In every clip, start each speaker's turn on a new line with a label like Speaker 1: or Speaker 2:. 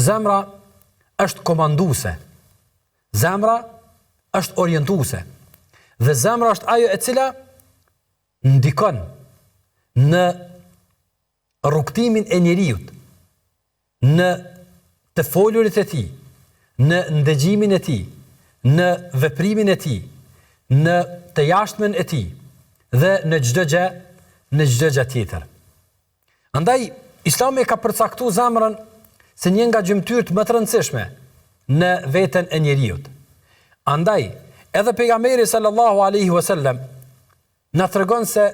Speaker 1: zemra është komanduese. Zemra është orientuese. Dhe zemra është ajo e cila ndikon në rrugtimin e njeriut, në të folurit e tij, në ndëgjimin e tij, në veprimin e tij, në të jashtmen e tij dhe në çdo gjë tjetër. Andaj Islami ka përcaktuar zemrën se një nga gjymtyrët më të rëndësishme në veten e njeriut. Andaj edhe pejgamberi sallallahu alaihi wasallam na tregon se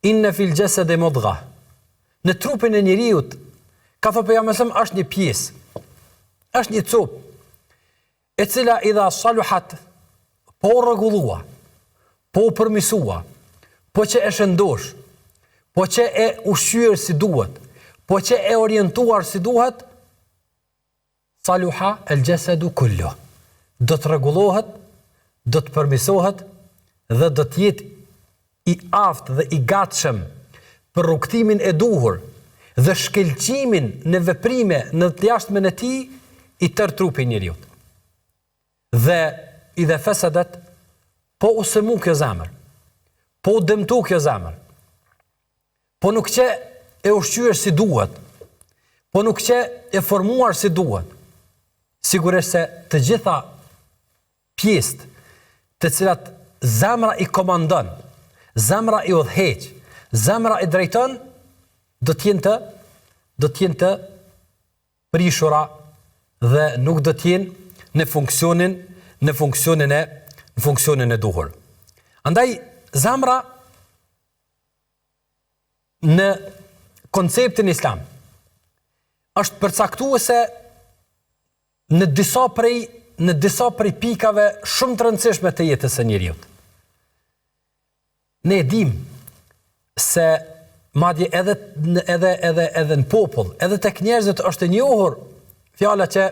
Speaker 1: inna fil jasadi mudgha. Në trupin e njeriut, ka thënë pejgamberi është një pjesë, është një copë, e cila idha saluhat, po rregullua, po përmisua, po që e shëndosh, po që e ushqyer si duhet, po që e orientuar si duhet, saluha el jasadu kullu. Do të rregullohet, do të përmisohet dhe do të jetë i aftë dhe i gatshëm për rrugtimin e duhur dhe shkelqimin në veprime në të jashtmen e tij i tërë trupi i njeriu. Dhe i dhe fesadet, po u sëmu kjo zemër, po u dëmtu kjo zemër, po nuk që e ushqyer si duhet, po nuk që e formuar si duhet, sigurisht se të gjitha pjesët të cilat zemra i komandon, zemra i udhëheq, zemra i drejton, do të jenë të prishura dhe nuk do të jenë në funksionin e duhur. Andaj zemra në konceptin islam është përcaktuese në disa prej pikave shumë të rëndësishme të jetës së njeriut. Ne dim se madje edhe në popull, edhe tek njerëzit është e njohur fjala që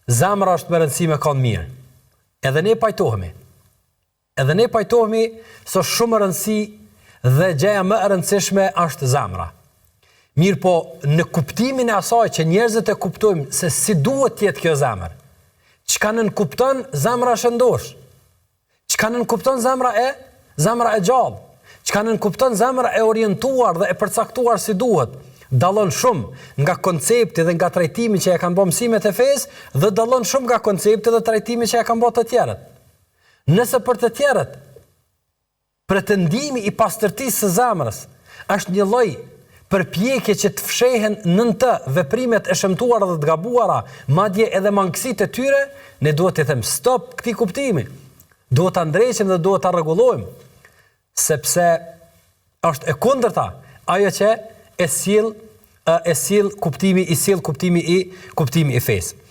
Speaker 1: zemra është me rëndësi me kanë mirë. Edhe ne pajtohemi se shumë rëndësi dhe gjëja më e rëndësishme është zemra. Mirë po, në kuptimin e asaj që njerëzit e kuptojmë se si duhet të jetë kjo zemër, çka nën kupton zemra shëndosh, çka nën kupton zemra e gjallë, çka nën kupton zemra e orientuar dhe e përcaktuar si duhet, dallon shumë nga koncepti dhe nga trajtimi që ja kanë bërë mësimet e fesë dhe dallon shumë nga koncepti dhe trajtimi që ja kanë bërë të tjerët. Nëse për të tjerët pretendimi i pastërtisë së zemrës është një lloj përpjekje që të fshehen nën të veprimet e shëmtuara dhe të gabuara, madje edhe mangësitë e tyre, ne duhet të them stop këtij kuptimi. Duhet ta ndreqim dhe duhet ta rregullojmë, sepse është e kundërta ajo që e sill kuptimi i fesë.